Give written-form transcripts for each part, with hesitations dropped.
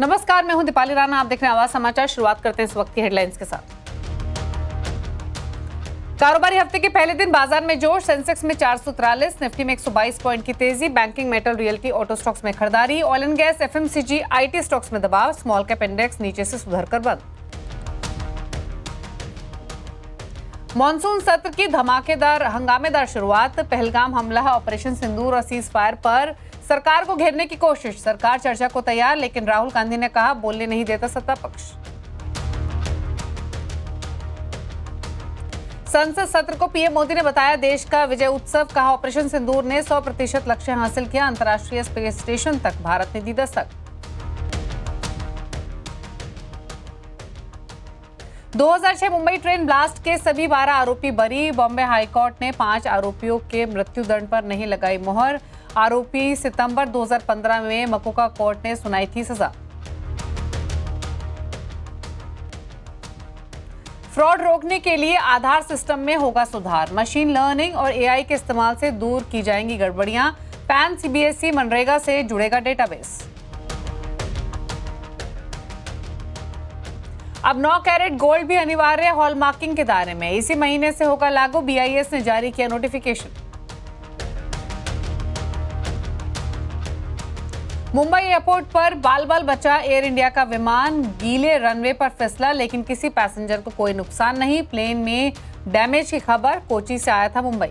नमस्कार, मैं हूं दीपाली राणा। आप देख रहे हैं आवाज समाचार। शुरुआत करते हैं इस वक्त की हेडलाइंस के साथ। कारोबारी हफ्ते के पहले दिन बाजार में जोश। सेंसेक्स में 443, निफ्टी में 122 पॉइंट की तेजी। Banking, metal, realty, auto stocks में खरीदारी। Oil and gas, FMCG, IT stocks में दबाव। स्मॉल कैप इंडेक्स नीचे से सुधर कर बंद। मॉनसून सत्र की धमाकेदार हंगामेदार शुरुआत। पहलगाम हमला, ऑपरेशन सिंदूर और सीज फायर पर सरकार को घेरने की कोशिश। सरकार चर्चा को तैयार, लेकिन राहुल गांधी ने कहा बोलने नहीं देता सत्ता पक्ष। संसद सत्र को पीएम मोदी ने बताया देश का विजय उत्सव। कहा ऑपरेशन सिंदूर ने 100% लक्ष्य हासिल किया। अंतर्राष्ट्रीय स्पेस स्टेशन तक भारत ने दी दस्तक। 2006 मुंबई ट्रेन ब्लास्ट के सभी 12 आरोपी बरी। बॉम्बे हाईकोर्ट ने 5 आरोपियों के मृत्युदंड पर नहीं लगाई मोहर। आरोपी सितंबर 2015 में मकोका कोर्ट ने सुनाई थी सजा। फ्रॉड रोकने के लिए आधार सिस्टम में होगा सुधार। मशीन लर्निंग और एआई के इस्तेमाल से दूर की जाएंगी गड़बड़ियां। पैन, सीबीएसई, मनरेगा से जुड़ेगा डेटाबेस। अब 9 कैरेट गोल्ड भी अनिवार्य हॉलमार्किंग के दायरे में। इसी महीने से होगा लागू। बीआईएस ने जारी किया नोटिफिकेशन। मुंबई एयरपोर्ट पर बाल बाल बचा एयर इंडिया का विमान। गीले रनवे पर फिसला, लेकिन किसी पैसेंजर को कोई नुकसान नहीं। प्लेन में डैमेज की खबर कोची से आया था मुंबई।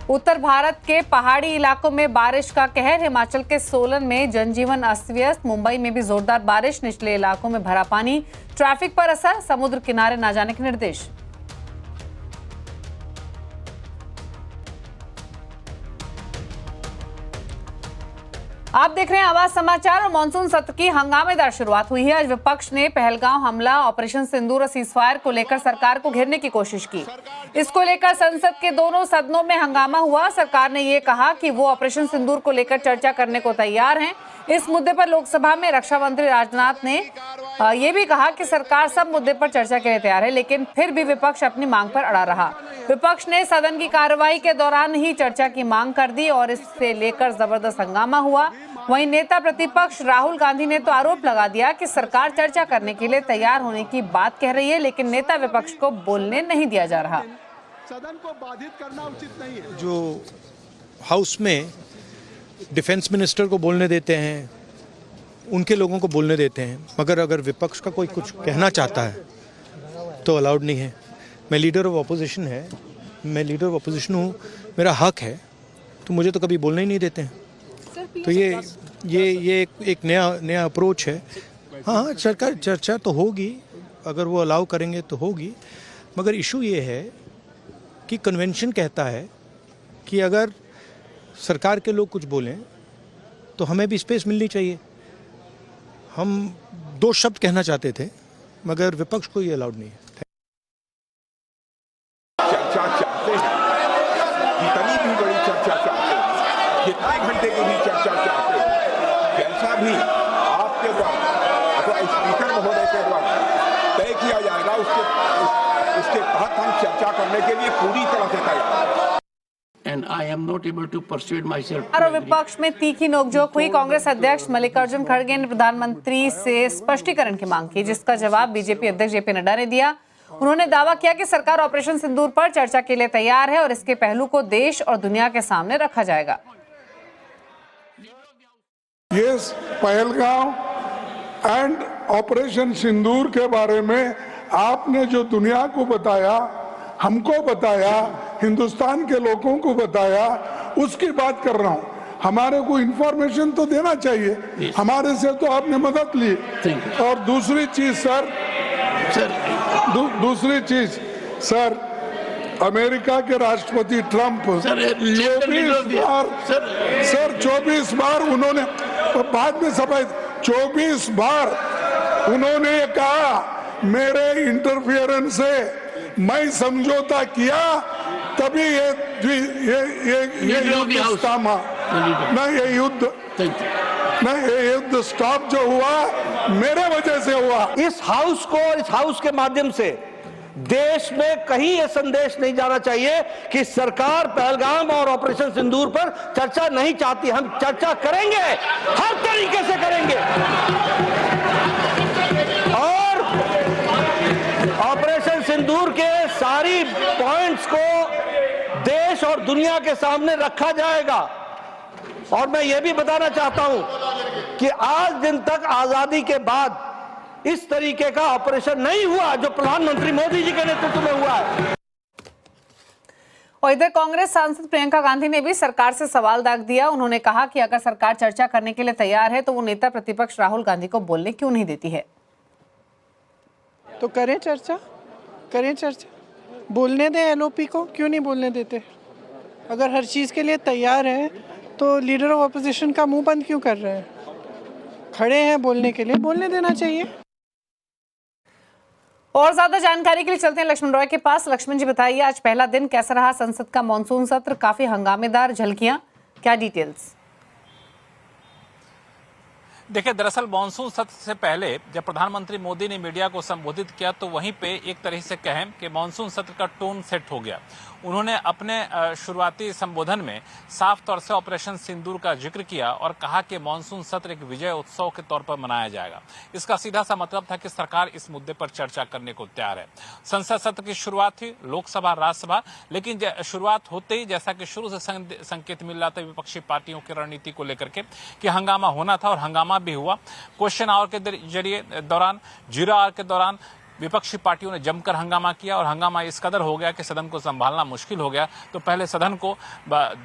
उत्तर भारत के पहाड़ी इलाकों में बारिश का कहर। हिमाचल के सोलन में जनजीवन अस्त व्यस्त। मुंबई में भी जोरदार बारिश, निचले इलाकों में भरा पानी। ट्रैफिक पर असर, समुद्र किनारे न जाने के निर्देश। आप देख रहे हैं आवाज समाचार। और मॉनसून सत्र की हंगामेदार शुरुआत हुई है। आज विपक्ष ने पहलगाम हमला, ऑपरेशन सिंदूर और सीजफायर को लेकर सरकार को घेरने की कोशिश की। इसको लेकर संसद के दोनों सदनों में हंगामा हुआ। सरकार ने ये कहा कि वो ऑपरेशन सिंदूर को लेकर चर्चा करने को तैयार हैं। इस मुद्दे पर लोकसभा में रक्षा मंत्री राजनाथ ने ये भी कहा कि सरकार सब मुद्दे पर चर्चा के लिए तैयार है, लेकिन फिर भी विपक्ष अपनी मांग पर अड़ा रहा। विपक्ष ने सदन की कार्रवाई के दौरान ही चर्चा की मांग कर दी और इससे लेकर जबरदस्त हंगामा हुआ। वहीं नेता प्रतिपक्ष राहुल गांधी ने तो आरोप लगा दिया कि सरकार चर्चा करने के लिए तैयार होने की बात कह रही है, लेकिन नेता विपक्ष को बोलने नहीं दिया जा रहा। सदन को बाधित करना उचित नहीं है। जो हाउस में डिफेंस मिनिस्टर को बोलने देते हैं, उनके लोगों को बोलने देते हैं, मगर अगर विपक्ष का कोई कुछ कहना चाहता है तो अलाउड नहीं है। मैं लीडर ऑफ अपोजिशन हूँ, मेरा हक है, तो मुझे तो कभी बोलने ही नहीं देते हैं। तो ये एक नया अप्रोच है। हाँ, सरकार चर्चा तो होगी, अगर वो अलाउ करेंगे तो होगी, मगर इशू ये है कि कन्वेंशन कहता है कि अगर सरकार के लोग कुछ बोलें तो हमें भी स्पेस मिलनी चाहिए। हम 2 शब्द कहना चाहते थे, मगर विपक्ष को ये अलाउड नहीं है। चर्चा चाहते हैं, जितनी भी बड़ी चर्चा चाहते हैं, जितने घंटे की भी चर्चा चाहते हैं, जैसा भी आपके द्वारा अथवा स्पीकर महोदय के द्वारा तय किया जाएगा, उसके तहत हम चर्चा करने के लिए पूरी तरह से तैयार हैं। And I am not able to persuade myself. और विपक्ष में तीखी नोकझोंक हुई। कांग्रेस अध्यक्ष मल्लिकार्जुन खड़गे ने प्रधानमंत्री से स्पष्टीकरण की मांग की, जिसका जवाब बीजेपी अध्यक्ष जेपी नड्डा ने दिया। उन्होंने दावा किया कि सरकार ऑपरेशन सिंदूर पर चर्चा के लिए तैयार है और इसके पहलू को देश और दुनिया के सामने रखा जाएगा। यस, पहलगाम एंड ऑपरेशन सिंदूर के बारे में आपने जो दुनिया को बताया, हमको बताया, हिंदुस्तान के लोगों को बताया, उसकी बात कर रहा हूं। हमारे को इंफॉर्मेशन तो देना चाहिए। हमारे से तो आपने मदद ली। और दूसरी चीज सर, अमेरिका के राष्ट्रपति ट्रंप 24 बार उन्होंने, बाद में सफाई, 24 बार उन्होंने कहा मेरे इंटरफियरेंस से मैं समझौता किया, तभी ये युद्ध थामा। ये युद्ध स्टॉप जो हुआ मेरे वजह से हुआ। इस हाउस को और इस हाउस के माध्यम से देश में कहीं यह संदेश नहीं जाना चाहिए कि सरकार पहलगाम और ऑपरेशन सिंदूर पर चर्चा नहीं चाहती। हम चर्चा करेंगे, हर तरीके से करेंगे, और ऑपरेशन सिंदूर के सारी पॉइंट्स को देश और दुनिया के सामने रखा जाएगा। और मैं यह भी बताना चाहता हूं कि आज दिन तक आजादी के बाद इस तरीके का ऑपरेशन नहीं हुआ जो प्रधानमंत्री मोदी जी के नेतृत्व में हुआ है। और इधर कांग्रेस सांसद प्रियंका गांधी ने भी सरकार से सवाल दाग दिया। उन्होंने कहा कि अगर सरकार चर्चा करने के लिए तैयार है तो वो नेता प्रतिपक्ष राहुल गांधी को बोलने क्यों नहीं देती है। तो करें चर्चा, बोलने दें एलओपी को, क्यों नहीं बोलने देते। अगर हर चीज़ के लिए तैयार है तो लीडर ऑफ अपोजिशन का मुंह बंद क्यों कर रहे हैं। खड़े हैं बोलने के लिए, बोलने देना चाहिए। और ज्यादा जानकारी के लिए चलते हैं लक्ष्मण रॉय के पास। लक्ष्मण जी बताइए, आज पहला दिन कैसा रहा संसद का मॉनसून सत्र? काफी हंगामेदार झलकियां, क्या डिटेल्स? देखिए, दरअसल मानसून सत्र से पहले जब प्रधानमंत्री मोदी ने मीडिया को संबोधित किया तो वहीं पे एक तरह से कहें कि मानसून सत्र का टोन सेट हो गया। उन्होंने अपने शुरुआती संबोधन में साफ तौर से ऑपरेशन सिंदूर का जिक्र किया और कहा कि मानसून सत्र एक विजय उत्सव के तौर पर मनाया जाएगा। इसका सीधा सा मतलब था कि सरकार इस मुद्दे पर चर्चा करने को तैयार है। संसद सत्र की शुरुआत थी, लोकसभा राज्यसभा, लेकिन शुरुआत होते ही जैसा कि शुरू से संकेत मिल रहा था विपक्षी पार्टियों की रणनीति को लेकर के कि हंगामा होना था और हंगामा भी हुआ। क्वेश्चन आवर के जरिए दौरान, जीरो आवर के दौरान विपक्षी पार्टियों ने जमकर हंगामा किया और हंगामा इस कदर हो गया कि सदन को संभालना मुश्किल हो गया। तो पहले सदन को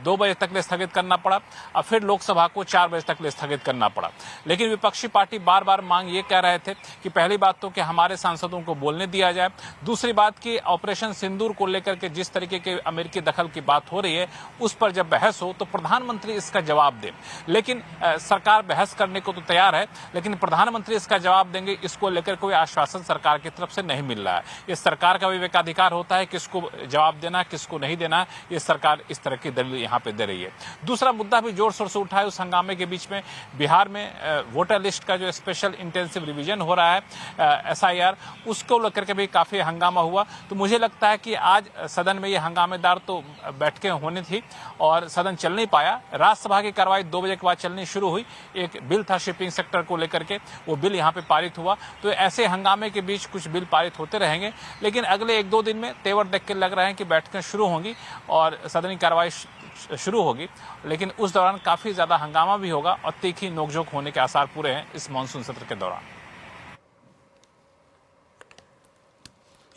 2 बजे तक ले स्थगित करना पड़ा और फिर लोकसभा को 4 बजे तक ले स्थगित करना पड़ा। लेकिन विपक्षी पार्टी बार बार मांग ये कह रहे थे कि पहली बात तो कि हमारे सांसदों को बोलने दिया जाए, दूसरी बात कि ऑपरेशन सिंदूर को लेकर के जिस तरीके के अमेरिकी दखल की बात हो रही है उस पर जब बहस हो तो प्रधानमंत्री इसका जवाब दे। लेकिन सरकार बहस करने को तो तैयार है, लेकिन प्रधानमंत्री इसका जवाब देंगे इसको लेकर कोई आश्वासन सरकार की तरफ से नहीं मिल रहा है। ये सरकार का विवेकाधिकार होता है किसको जवाब देना, किसको नहीं देना। ये सरकार इस तरह की दलील यहाँ पे दे रही है। दूसरा मुद्दा भी जोर शोर से उठा है उस हंगामे के बीच में, बिहार में वोटर लिस्ट का जो स्पेशल इंटेंसिव रिवीजन हो रहा है SIR, उसको लेकर के भी काफी हंगामा हुआ। तो मुझे लगता है कि आज सदन में ये हंगामेदार तो बैठकें होनी थी और सदन चल नहीं पाया। राज्यसभा की कार्रवाई 2 बजे के बाद चलनी शुरू हुई। एक बिल था शिपिंग सेक्टर को लेकर के, वो बिल यहाँ पे पारित हुआ। तो ऐसे हंगामे के बीच कुछ बिल पारित होते रहेंगे, लेकिन अगले 1-2 दिन में तेवर देख के लग रहा है कि बैठकें शुरू होंगी और सदनी कार्रवाई शुरू होगी। लेकिन उस दौरान काफी ज्यादा हंगामा भी होगा और तीखी नोकझोंक होने के आसार पूरे हैं इस मानसून सत्र के दौरान।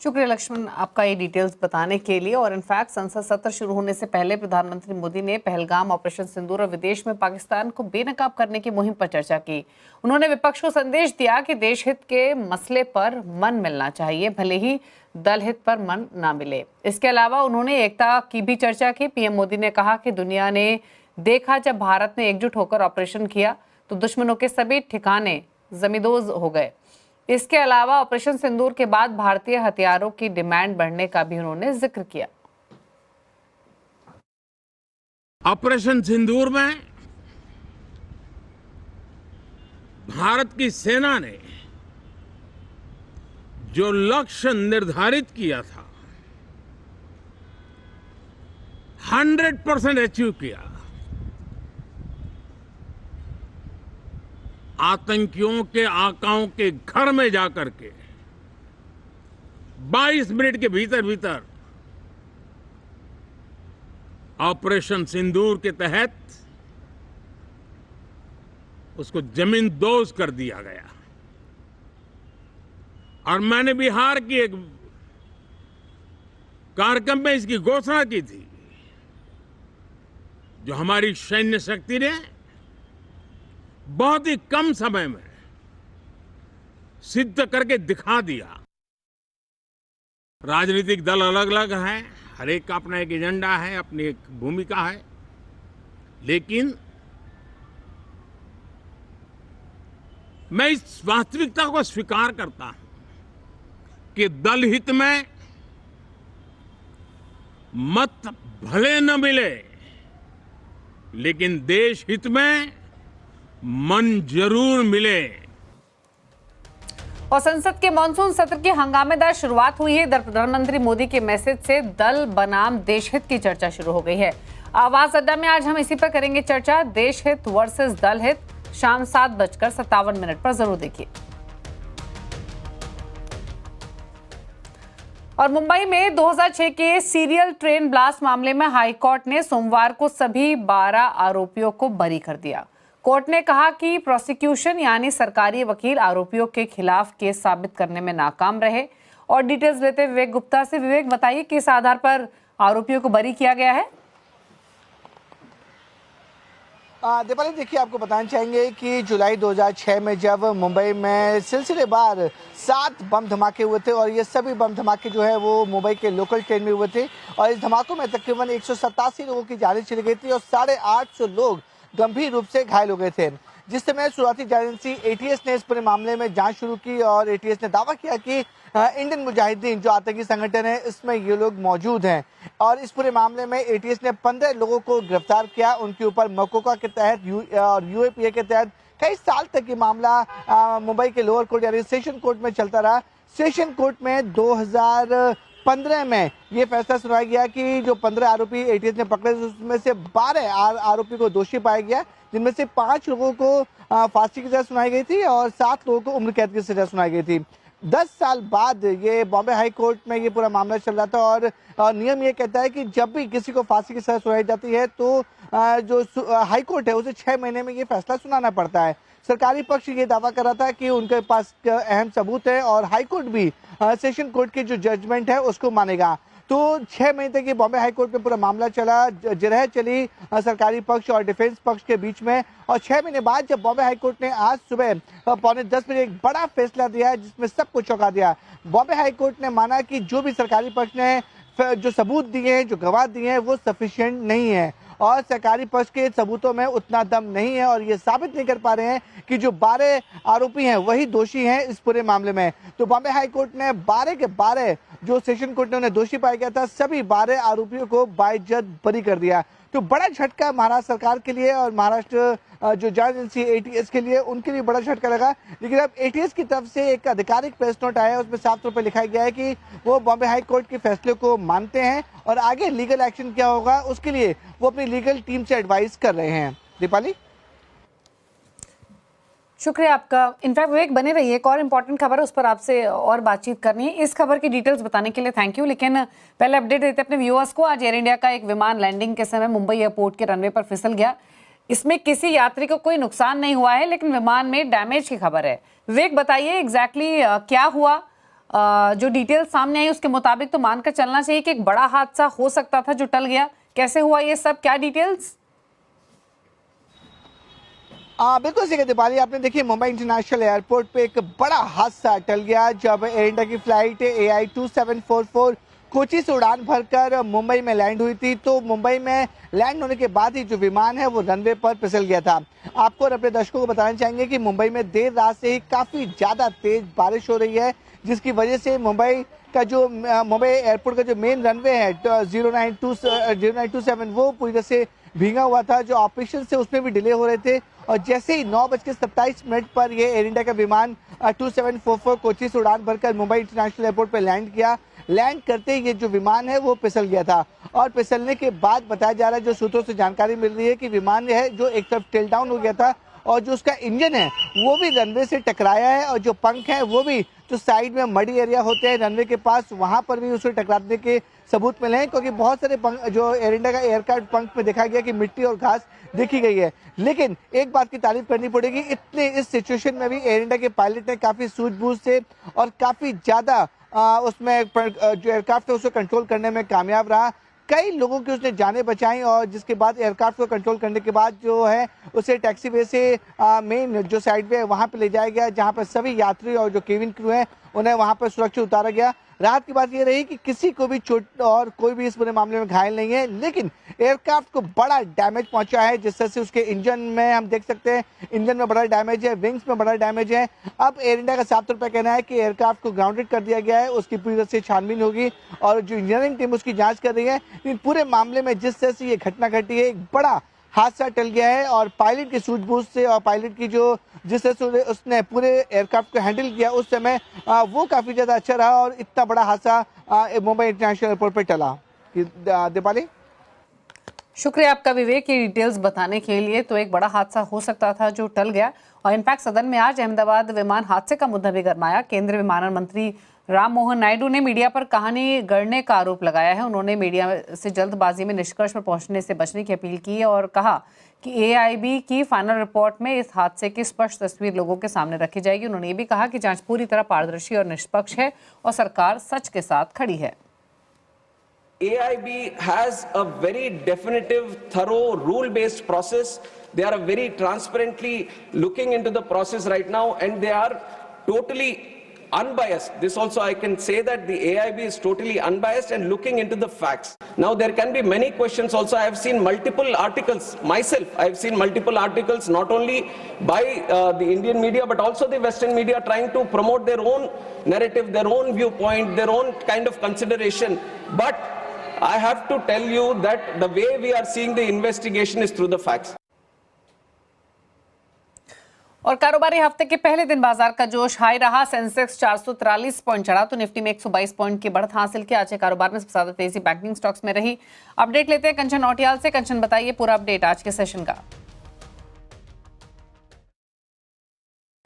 शुक्रिया लक्ष्मण आपका ये डिटेल्स बताने के लिए। और इनफैक्ट संसद सत्र शुरू होने से पहले प्रधानमंत्री मोदी ने पहलगाम, ऑपरेशन सिंदूर और विदेश में पाकिस्तान को बेनकाब करने की मुहिम पर चर्चा की। उन्होंने विपक्ष को संदेश दिया कि देश हित के मसले पर मन मिलना चाहिए, भले ही दल हित पर मन ना मिले। इसके अलावा उन्होंने एकता की भी चर्चा की। पीएम मोदी ने कहा कि दुनिया ने देखा जब भारत ने एकजुट होकर ऑपरेशन किया तो दुश्मनों के सभी ठिकाने जमींदोज हो गए। इसके अलावा ऑपरेशन सिंदूर के बाद भारतीय हथियारों की डिमांड बढ़ने का भी उन्होंने जिक्र किया। ऑपरेशन सिंदूर में भारत की सेना ने जो लक्ष्य निर्धारित किया था 100% अचीव किया। आतंकियों के आकाओं के घर में जाकर के 22 मिनट के भीतर ऑपरेशन सिंदूर के तहत उसको जमींदोज कर दिया गया। और मैंने बिहार की एक कार्यक्रम में इसकी घोषणा की थी, जो हमारी सैन्य शक्ति ने बहुत ही कम समय में सिद्ध करके दिखा दिया। राजनीतिक दल अलग अलग हैं, हर एक का अपना एक एजेंडा है, अपनी एक भूमिका है, लेकिन मैं इस वास्तविकता को स्वीकार करता हूं कि दल हित में मत भले न मिले, लेकिन देश हित में मन जरूर मिले। और संसद के मॉनसून सत्र की हंगामेदार शुरुआत हुई है। प्रधानमंत्री मोदी के मैसेज से दल बनाम देश हित की चर्चा शुरू हो गई है। आवाज अड्डा में आज हम इसी पर करेंगे चर्चा। देश हित वर्सेस दल हित, शाम 7:57 पर जरूर देखिए। और मुंबई में 2006 के सीरियल ट्रेन ब्लास्ट मामले में हाईकोर्ट ने सोमवार को सभी 12 आरोपियों को बरी कर दिया। कोर्ट ने कहा कि प्रोसिक्यूशन यानी सरकारी वकील आरोपियों के खिलाफ केस साबित करने में नाकाम रहे। और डिटेल्स लेते विवेक गुप्ता से। विवेक, बताइए किस आधार पर आरोपियों को बरी किया गया है? दीपाली, देखिए, आपको बताना चाहेंगे कि जुलाई 2006 में जब मुंबई में सिलसिलेवार 7 बम धमाके हुए थे और ये सभी बम धमाके जो है वो मुंबई के लोकल ट्रेन में हुए थे और इस धमाकों में तकरीबन 187 लोगों की जान चली गई थी और 850 लोग गंभीर रूप से घायल हो गए थे। जिस समय शुरुआती एजेंसी एटीएस ने इस पूरे मामले में जांच शुरू की और एटीएस ने दावा किया कि इंडियन मुजाहिदीन जो आतंकी संगठन है इसमें ये लोग मौजूद हैं और इस पूरे मामले में एटीएस ने 15 लोगों को गिरफ्तार किया। उनके ऊपर मकोका के तहत और यूएपीए के तहत कई साल तक ये मामला मुंबई के लोअर कोर्ट यानी सेशन कोर्ट में चलता रहा। सेशन कोर्ट में 2015 में ये फैसला सुनाया गया कि जो 15 आरोपी एटीएस ने पकड़े उसमें से 12 आरोपी को दोषी पाया गया, जिनमें से 5 लोगों को फांसी की सजा सुनाई गई थी और 7 लोगों को उम्र कैद की सजा सुनाई गई थी। 10 साल बाद ये बॉम्बे हाई कोर्ट में ये पूरा मामला चल रहा था और नियम ये कहता है कि जब भी किसी को फांसी की सजा सुनाई जाती है तो जो हाई कोर्ट है उसे 6 महीने में ये फैसला सुनाना पड़ता है। सरकारी पक्ष ये दावा कर रहा था कि उनके पास अहम सबूत है और हाई कोर्ट भी सेशन कोर्ट की जो जजमेंट है उसको मानेगा। तो 6 महीने तक ये बॉम्बे हाई कोर्ट में पूरा मामला चला, जिरह चली सरकारी पक्ष और डिफेंस पक्ष के बीच में और 6 महीने बाद जब बॉम्बे हाई कोर्ट ने आज सुबह 9:45 बजे एक बड़ा फैसला दिया जिसमें सबको चौंका दिया। बॉम्बे हाई कोर्ट ने माना कि जो भी सरकारी पक्ष ने जो सबूत दिए हैं, जो गवाह दिए हैं वो सफिशिएंट नहीं है और सरकारी पक्ष के सबूतों में उतना दम नहीं है और ये साबित नहीं कर पा रहे हैं कि जो 12 आरोपी हैं वही दोषी हैं इस पूरे मामले में। तो बॉम्बे हाई कोर्ट ने 12 के 12 जो सेशन कोर्ट ने उन्हें दोषी पाया गया था सभी 12 आरोपियों को बाइज्जत बरी कर दिया। तो बड़ा झटका महाराष्ट्र सरकार के लिए और महाराष्ट्र जो जांच एजेंसी एटीएस के लिए उनके लिए बड़ा झटका लगा। लेकिन अब एटीएस की तरफ से एक आधिकारिक प्रेस नोट आया है, उसमें साफ तौर पर लिखा गया है कि वो बॉम्बे हाई कोर्ट के फैसले को मानते हैं और आगे लीगल एक्शन क्या होगा उसके लिए वो अपनी लीगल टीम से एडवाइस कर रहे हैं। दीपाली, शुक्रिया आपका। इनफैक्ट विवेक, बने रहिए, एक और इम्पोर्टेंट खबर है उस पर आपसे और बातचीत करनी है। इस खबर की डिटेल्स बताने के लिए थैंक यू। लेकिन पहले अपडेट देते अपने व्यूअर्स को। आज एयर इंडिया का एक विमान लैंडिंग के समय मुंबई एयरपोर्ट के रनवे पर फिसल गया। इसमें किसी यात्री को कोई नुकसान नहीं हुआ है लेकिन विमान में डैमेज की खबर है। विवेक, बताइए एग्जैक्टली क्या हुआ? जो डिटेल्स सामने आई उसके मुताबिक तो मानकर चलना चाहिए कि एक बड़ा हादसा हो सकता था जो टल गया। कैसे हुआ ये सब, क्या डिटेल्स? बिल्कुल सही दीपाली, आपने देखिए मुंबई इंटरनेशनल एयरपोर्ट पे एक बड़ा हादसा टल गया जब एयर इंडिया की फ्लाइट AI 2744 कोची से उड़ान भरकर मुंबई में लैंड हुई थी। तो मुंबई में लैंड होने के बाद ही जो विमान है वो रनवे पर फिसल गया था। आपको और अपने दर्शकों को बताना चाहेंगे कि मुंबई में देर रात से ही काफी ज्यादा तेज बारिश हो रही है जिसकी वजह से मुंबई एयरपोर्ट का जो मेन रनवे है 0927 वो पूरी तरह से भीगा हुआ था। जो ऑपरेशन से उसमें भी डिले हो रहे थे और जैसे ही 9:27 पर ये एयर इंडिया का विमान 2744 कोची से उड़ान भरकर मुंबई इंटरनेशनल एयरपोर्ट पर लैंड किया। लैंड करते ही ये जो विमान है वो फिसल गया था और फिसलने के बाद बताया जा रहा है, जो सूत्रों से जानकारी मिल रही है कि विमान है जो एक तरफ टेल डाउन हो गया था और जो उसका इंजन है वो भी रनवे से टकराया है और जो पंख है वो भी जो साइड में मडी एरिया होते हैं रनवे के पास वहां पर भी उसे टकराने के सबूत मिले हैं क्योंकि बहुत सारे जो एयर इंडिया का एयरक्राफ्ट पंख में देखा गया कि मिट्टी और घास देखी गई है। लेकिन एक बात की तारीफ करनी पड़ेगी, इतने इस सिचुएशन में भी एयर इंडिया के पायलट ने काफी सूझबूझ से और काफी ज्यादा उसमें जो एयरक्राफ्ट है उसे कंट्रोल करने में कामयाब रहा। कई लोगों की उसने जानें बचाई और जिसके बाद एयरक्राफ्ट को कंट्रोल करने के बाद जो है उसे टैक्सीवे से मेन जो साइड वे है वहां पे ले जाया गया जहां पर सभी यात्री और जो केबिन क्रू है उन्हें वहां पर सुरक्षित उतारा गया। राहत की बात यह रही कि किसी को भी चोट और कोई भी इस पूरे मामले में घायल नहीं है, लेकिन एयरक्राफ्ट को बड़ा डैमेज पहुंचा है जिस तरह से उसके इंजन में हम देख सकते हैं इंजन में बड़ा डैमेज है, विंग्स में बड़ा डैमेज है। अब एयर इंडिया का साफ तौर पर कहना है कि एयरक्राफ्ट को ग्राउंडेड कर दिया गया है, उसकी पूरी तरह से छानबीन होगी और जो इंजीनियरिंग टीम उसकी जांच कर रही है। इन पूरे मामले में जिस तरह से ये घटना घटी है एक बड़ा हादसा टल गया है और पायलट की सूझबूझ से और पायलट की जो जिस तरह से उसने पूरे एयरक्राफ्ट को हैंडल किया उस समय वो काफ़ी ज़्यादा अच्छा रहा और इतना बड़ा हादसा मुंबई इंटरनेशनल एयरपोर्ट पर टला। दीपाली, शुक्रिया आपका विवेक, ये डिटेल्स बताने के लिए। तो एक बड़ा हादसा हो सकता था जो टल गया, और इनफैक्ट सदन में आज अहमदाबाद विमान हादसे का मुद्दा भी गरमाया। केंद्रीय विमानन मंत्री राम मोहन नायडू ने मीडिया पर कहानी गढ़ने का आरोप लगाया है। उन्होंने मीडिया से जल्दबाजी में निष्कर्ष पर पहुंचने से बचने की अपील की और कहा कि AIB की फाइनल रिपोर्ट में इस हादसे की स्पष्ट तस्वीर लोगों के सामने रखी जाएगी। उन्होंने ये भी कहा कि जांच पूरी तरह पारदर्शी और निष्पक्ष है और सरकार सच के साथ खड़ी है। AIB has a very definitive, thorough, rule-based process. They are very transparently looking into the process right now, and they are totally unbiased. This also I can say that the AIB is totally unbiased and looking into the facts. Now there can be many questions also. I have seen multiple articles myself. I have seen multiple articles not only by the Indian media but also the Western media trying to promote their own narrative, their own viewpoint, their own kind of consideration. But I have to tell you that the way we are seeing the investigation is through the facts. और कारोबारी हफ्ते के पहले दिन बाजार का जोश high रहा। सेंसेक्स 443 पॉइंट चढ़ा तो निफ्टी में 122 पॉइंट की बढ़त हासिल की। आज के कारोबार में सबसे ज्यादा तेजी बैंकिंग स्टॉक्स में रही। अपडेट लेते हैं कंचन नौटियाल से। कंचन, बताइए पूरा अपडेट आज के सेशन का।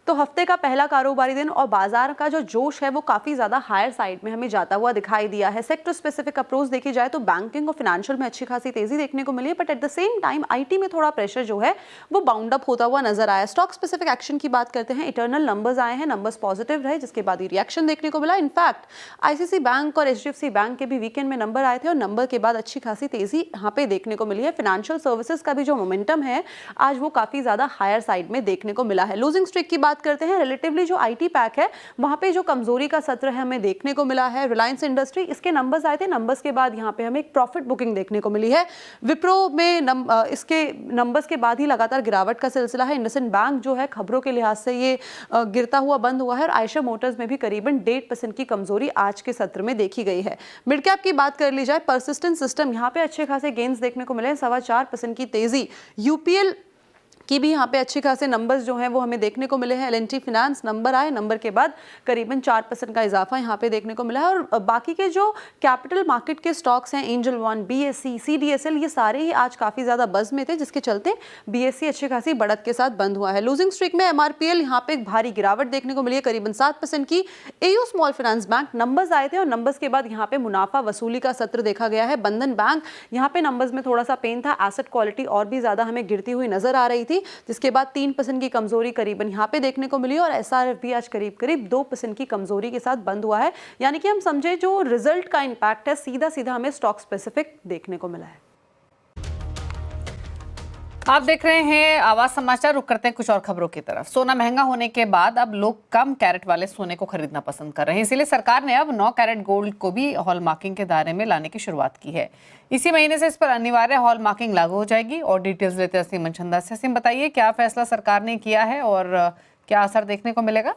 तो हफ्ते का पहला कारोबारी दिन और बाजार का जो जोश है वो काफी ज्यादा हायर साइड में हमें जाता हुआ दिखाई दिया है। सेक्टर स्पेसिफिक अप्रोच देखी जाए तो बैंकिंग और फाइनेंशियल में अच्छी खासी तेजी देखने को मिली है, but at the same time IT में थोड़ा प्रेशर जो है वो बाउंड अप होता हुआ नजर आया। स्टॉक स्पेसिफिक एक्शन की बात करते हैं, इंटरनल नंबर्स आए हैं, नंबर्स पॉजिटिव रहे जिसके बाद ही रिएक्शन देखने को मिला। इनफैक्ट आईसीसी बैंक और HDFC बैंक के भी वीकेंड में नंबर आए थे और नंबर के बाद अच्छी खासी तेजी यहाँ पे देखने को मिली है। फाइनेंशियल सर्विसेज का भी जो मोमेंटम है आज वो काफी ज्यादा हायर साइड में देखने को मिला है। लूजिंग स्ट्रीक की बात करते हैं, रिलेटिवली जो आईटी पैक है वहां पे जो कमजोरी का सत्र है हमें देखने को मिला है। रिलायंस इंडस्ट्री, इसके नंबर्स आए थे, नंबर्स के बाद यहाँ पे हमें एक प्रॉफिट बुकिंग देखने को मिली है। विप्रो में इसके नंबर्स के बाद ही लगातार गिरावट का सिलसिला है। इंडसइंड बैंक जो है खबरों के लिहाज से ये गिरता हुआ बंद हुआ है और आयशर मोटर्स में भी करीबन 1.5% की कमजोरी आज के सत्र में देखी गई है। मिड कैप की बात कर ली जाए, परसिस्टेंट सिस्टम यहाँ पे अच्छे खासे गेन्स देखने को मिले, 4.25% की तेजी। यूपीएल की भी यहाँ पे अच्छे खासे नंबर्स जो हैं वो हमें देखने को मिले हैं। L&T फाइनेंस नंबर आए, नंबर के बाद करीबन 4% का इजाफा यहाँ पे देखने को मिला है। और बाकी के जो कैपिटल मार्केट के स्टॉक्स हैं, एंजल वन, BSE, CDSL, ये सारे ही आज काफ़ी ज़्यादा बज़ में थे जिसके चलते BSE अच्छी खासी बढ़त के साथ बंद हुआ है। लूजिंग स्ट्रीक में MRPL यहाँ पे एक भारी गिरावट देखने को मिली है, करीबन 7% की। AU small finance bank numbers आए थे और नंबर्स के बाद यहाँ पे मुनाफा वसूली का सत्र देखा गया है। बंधन बैंक यहाँ पे नंबर्स में थोड़ा सा पेन था, एसेट क्वालिटी और भी ज़्यादा हमें गिरती हुई नजर आ रही थी, जिसके बाद 3% की कमजोरी करीबन यहाँ पे देखने को मिली और SRF भी आज करीब 2% की कमजोरी के साथ बंद हुआ है। यानी कि हम समझे जो रिजल्ट का इंपैक्ट है सीधा सीधा हमें स्टॉक स्पेसिफिक देखने को मिला है। आप देख रहे हैं आवाज समाचार। रुक करते हैं कुछ और खबरों की तरफ। सोना महंगा होने के बाद अब लोग कम कैरेट वाले सोने को खरीदना पसंद कर रहे हैं, इसीलिए सरकार ने अब 9 कैरेट गोल्ड को भी हॉलमार्किंग के दायरे में लाने की शुरुआत की है। इसी महीने से इस पर अनिवार्य हॉलमार्किंग लागू हो जाएगी। और डिटेल्स लेते हैं असीम मनचंदा से। असीम, बताइए क्या फैसला सरकार ने किया है और क्या असर देखने को मिलेगा?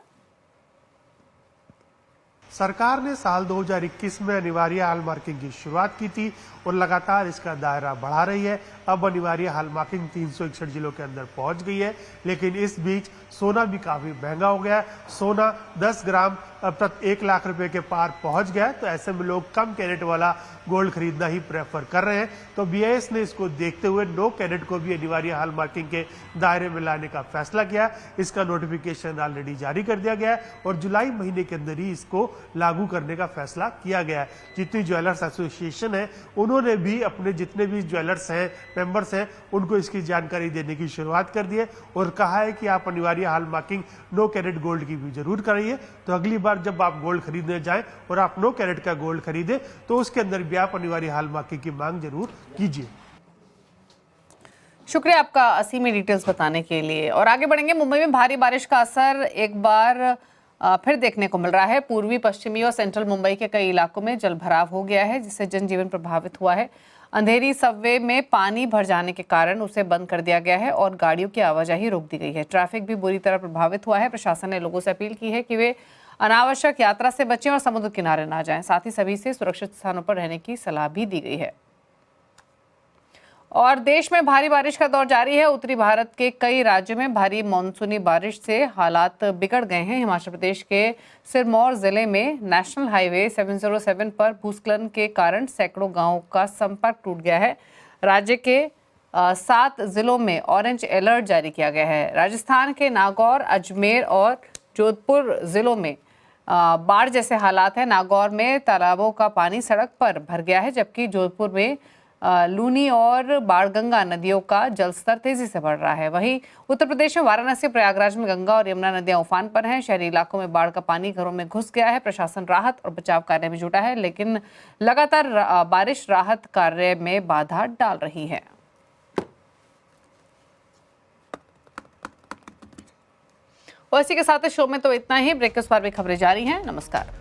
सरकार ने साल 2021 में अनिवार्य हॉलमार्किंग की शुरुआत की थी और लगातार इसका दायरा बढ़ा रही है। अब अनिवार्य हॉलमार्किंग 361 जिलों के अंदर पहुंच गई है, लेकिन इस बीच सोना भी काफी महंगा हो गया है। सोना 10 ग्राम अब तक 1 लाख रुपए के पार पहुंच गया है, तो ऐसे में लोग कम कैरेट वाला गोल्ड खरीदना ही प्रेफर कर रहे हैं। तो BIS ने इसको देखते हुए 9 कैरेट को भी अनिवार्य हॉलमार्किंग के दायरे में लाने का फैसला किया। इसका नोटिफिकेशन ऑलरेडी जारी कर दिया गया है और जुलाई महीने के अंदर ही इसको लागू करने का फैसला किया गया है। जितनी ज्वेलर्स एसोसिएशन है उन्होंने भी अपने जितने भी ज्वेलर्स हैं, मेंबर्स हैं, उनको इसकी जानकारी देने की शुरुआत कर दी है और कहा है कि आप अनिवार्य हॉलमार्किंग 9 कैरेट गोल्ड की भी जरूर कराइए। तो अगली बार जब आप गोल्ड खरीदने जाएं और आप 9 कैरेट का गोल्ड खरीदें तो उसके अंदर भी आप अनिवार्य हॉलमार्किंग की मांग जरूर कीजिए। शुक्रिया आपका असीम में डिटेल्स बताने के लिए। और आगे बढ़ेंगे। मुंबई में भारी बारिश का असर एक बार फिर देखने को मिल रहा है। पूर्वी, पश्चिमी और सेंट्रल मुंबई के कई इलाकों में जलभराव हो गया है, जिससे जनजीवन प्रभावित हुआ है। अंधेरी सबवे में पानी भर जाने के कारण उसे बंद कर दिया गया है और गाड़ियों की आवाजाही रोक दी गई है। ट्रैफिक भी बुरी तरह प्रभावित हुआ है। प्रशासन ने लोगों से अपील की है कि वे अनावश्यक यात्रा से बचें और समुद्र किनारे ना जाएं। साथ ही सभी से सुरक्षित स्थानों पर रहने की सलाह भी दी गई है। और देश में भारी बारिश का दौर जारी है। उत्तरी भारत के कई राज्यों में भारी मानसूनी बारिश से हालात बिगड़ गए हैं। हिमाचल प्रदेश के सिरमौर जिले में नेशनल हाईवे 707 पर भूस्खलन के कारण सैकड़ों गांवों का संपर्क टूट गया है। राज्य के 7 जिलों में ऑरेंज अलर्ट जारी किया गया है। राजस्थान के नागौर, अजमेर और जोधपुर जिलों में बाढ़ जैसे हालात हैं। नागौर में तालाबों का पानी सड़क पर भर गया है, जबकि जोधपुर में लूनी और बाणगंगा नदियों का जलस्तर तेजी से बढ़ रहा है। वहीं उत्तर प्रदेश में वाराणसी, प्रयागराज में गंगा और यमुना नदियां उफान पर हैं। शहरी इलाकों में बाढ़ का पानी घरों में घुस गया है। प्रशासन राहत और बचाव कार्य में जुटा है, लेकिन लगातार बारिश राहत कार्य में बाधा डाल रही है। और इसी के साथ शो में तो इतना ही। ब्रेक के उस पार भी खबरें जारी हैं। नमस्कार।